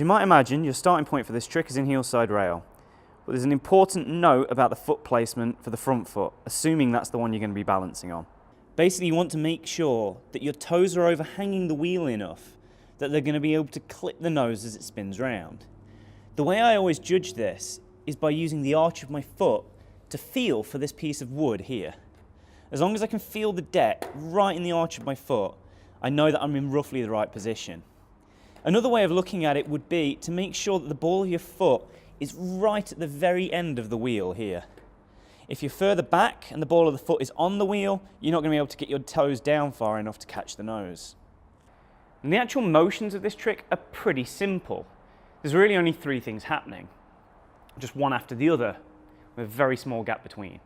As you might imagine, your starting point for this trick is in heel side rail. But there's an important note about the foot placement for the front foot, assuming that's the one you're going to be balancing on. Basically, you want to make sure that your toes are overhanging the wheel enough that they're going to be able to clip the nose as it spins round. The way I always judge this is by using the arch of my foot to feel for this piece of wood here. As long as I can feel the deck right in the arch of my foot, I know that I'm in roughly the right position. Another way of looking at it would be to make sure that the ball of your foot is right at the very end of the wheel here. If you're further back and the ball of the foot is on the wheel, you're not going to be able to get your toes down far enough to catch the nose. And the actual motions of this trick are pretty simple. There's really only three things happening, just one after the other, with a very small gap between.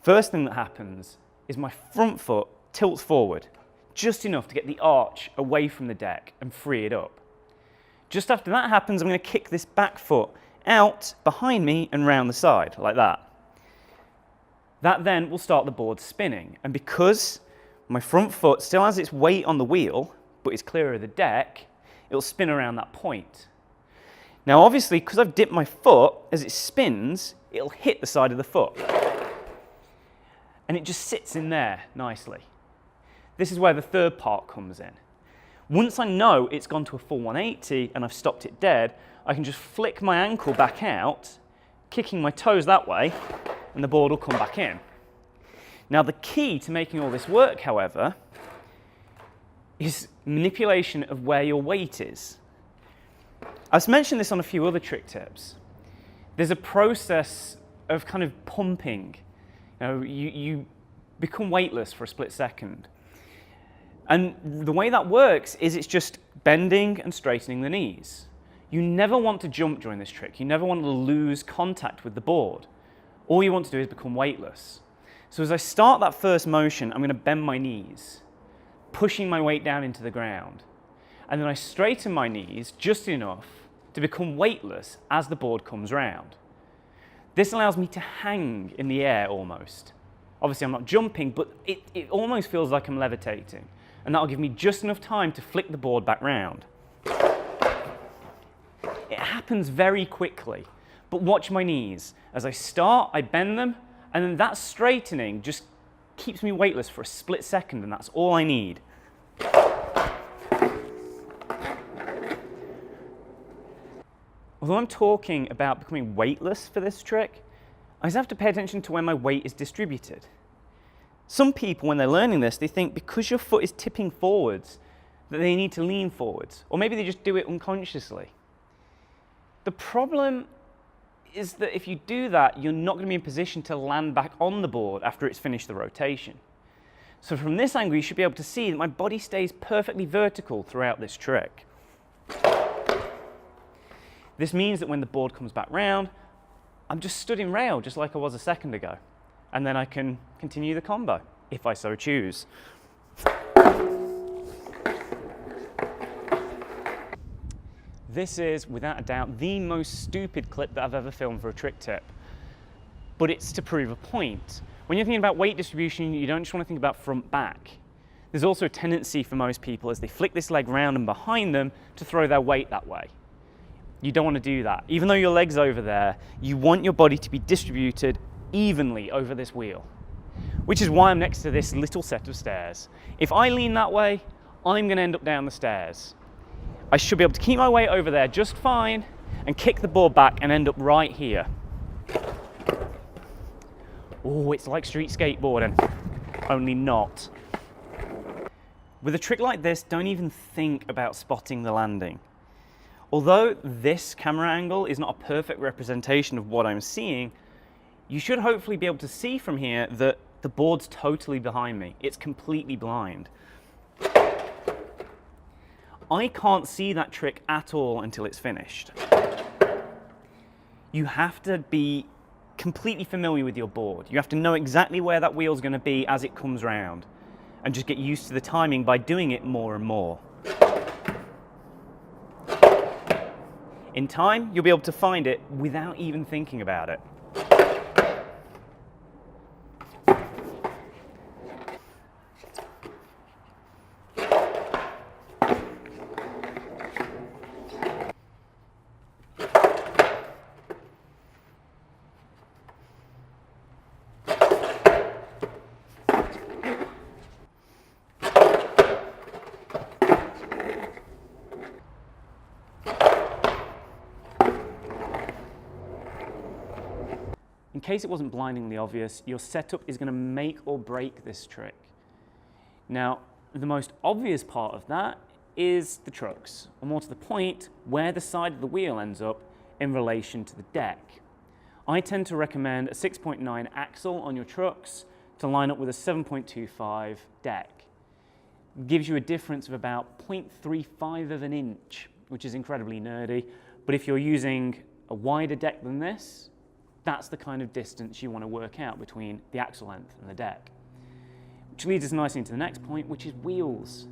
First thing that happens is my front foot tilts forward, just enough to get the arch away from the deck and free it up. Just after that happens, I'm going to kick this back foot out behind me and round the side, like that. That then will start the board spinning, and because my front foot still has its weight on the wheel, but is clear of the deck, it'll spin around that point. Now obviously, because I've dipped my foot, as it spins, it'll hit the side of the foot. And it just sits in there nicely. This is where the third part comes in. Once I know it's gone to a full 180 and I've stopped it dead, I can just flick my ankle back out, kicking my toes that way, and the board will come back in. Now the key to making all this work, however, is manipulation of where your weight is. I've mentioned this on a few other trick tips. There's a process of kind of pumping. You become weightless for a split second. And the way that works is it's just bending and straightening the knees. You never want to jump during this trick. You never want to lose contact with the board. All you want to do is become weightless. So as I start that first motion, I'm going to bend my knees, pushing my weight down into the ground. And then I straighten my knees just enough to become weightless as the board comes round. This allows me to hang in the air almost. Obviously I'm not jumping, but it almost feels like I'm levitating. And that'll give me just enough time to flick the board back round. It happens very quickly, but watch my knees. As I start, I bend them, and then that straightening just keeps me weightless for a split second, and that's all I need. Although I'm talking about becoming weightless for this trick, I just have to pay attention to where my weight is distributed. Some people, when they're learning this, they think because your foot is tipping forwards, that they need to lean forwards, or maybe they just do it unconsciously. The problem is that if you do that, you're not going to be in position to land back on the board after it's finished the rotation. So from this angle, you should be able to see that my body stays perfectly vertical throughout this trick. This means that when the board comes back round, I'm just stood in rail, just like I was a second ago. And then I can continue the combo, if I so choose. This is, without a doubt, the most stupid clip that I've ever filmed for a trick tip. But it's to prove a point. When you're thinking about weight distribution, you don't just want to think about front back. There's also a tendency for most people as they flick this leg round and behind them to throw their weight that way. You don't want to do that. Even though your leg's over there, you want your body to be distributed evenly over this wheel, which is why I'm next to this little set of stairs. If I lean that way, I'm going to end up down the stairs. I should be able to keep my weight over there just fine and kick the board back and end up right here. Oh, it's like street skateboarding, only not. With a trick like this, don't even think about spotting the landing. Although this camera angle is not a perfect representation of what I'm seeing, you should hopefully be able to see from here that the board's totally behind me. It's completely blind. I can't see that trick at all until it's finished. You have to be completely familiar with your board. You have to know exactly where that wheel's going to be as it comes round, and just get used to the timing by doing it more and more. In time, you'll be able to find it without even thinking about it. case it wasn't blindingly obvious, your setup is going to make or break this trick. Now, the most obvious part of that is the trucks, or more to the point, where the side of the wheel ends up in relation to the deck. I tend to recommend a 6.9 axle on your trucks to line up with a 7.25 deck. Gives you a difference of about 0.35 of an inch, which is incredibly nerdy, but if you're using a wider deck than this, that's the kind of distance you want to work out between the axle length and the deck. Which leads us nicely into the next point, which is wheels.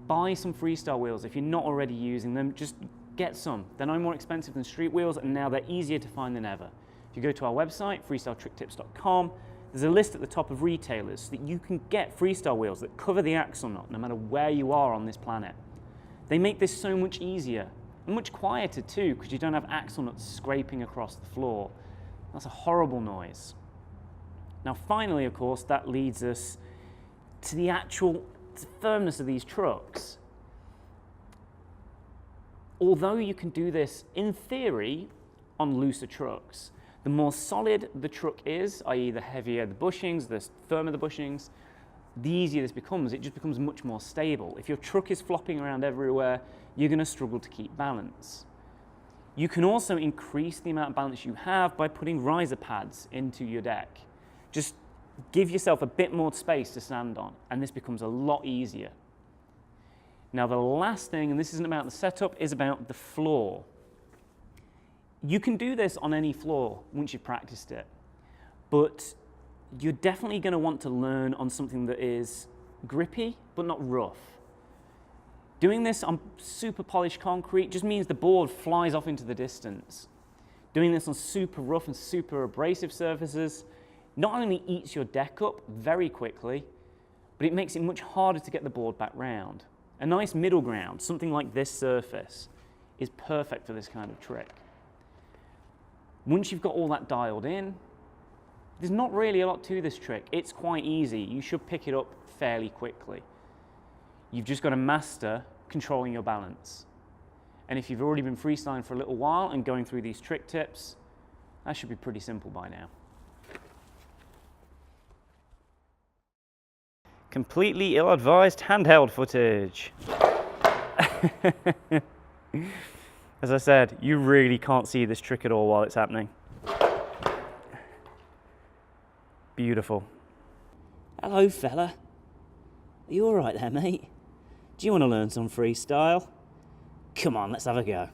Buy some Freestyle wheels. If you're not already using them, just get some. They're no more expensive than street wheels, and now they're easier to find than ever. If you go to our website, freestyletricktips.com, there's a list at the top of retailers so that you can get Freestyle wheels that cover the axle nut no matter where you are on this planet. They make this so much easier and much quieter too, because you don't have axle nuts scraping across the floor. That's a horrible noise. Now finally, of course, that leads us to the actual firmness of these trucks. Although you can do this in theory on looser trucks, the more solid the truck is, i.e. the heavier the bushings, the firmer the bushings, the easier this becomes. It just becomes much more stable. If your truck is flopping around everywhere, you're going to struggle to keep balance. You can also increase the amount of balance you have by putting riser pads into your deck. Just give yourself a bit more space to stand on, and this becomes a lot easier. Now the last thing, and this isn't about the setup, is about the floor. You can do this on any floor once you've practiced it, but you're definitely going to want to learn on something that is grippy but not rough. Doing this on super polished concrete just means the board flies off into the distance. Doing this on super rough and super abrasive surfaces not only eats your deck up very quickly, but it makes it much harder to get the board back round. A nice middle ground, something like this surface, is perfect for this kind of trick. Once you've got all that dialed in, there's not really a lot to this trick. It's quite easy. You should pick it up fairly quickly. You've just got to master controlling your balance. And if you've already been freestyling for a little while and going through these trick tips, that should be pretty simple by now. Completely ill-advised handheld footage. As I said, you really can't see this trick at all while it's happening. Beautiful. Hello, fella. Are you all right there, mate? Do you want to learn some freestyle? Come on, let's have a go.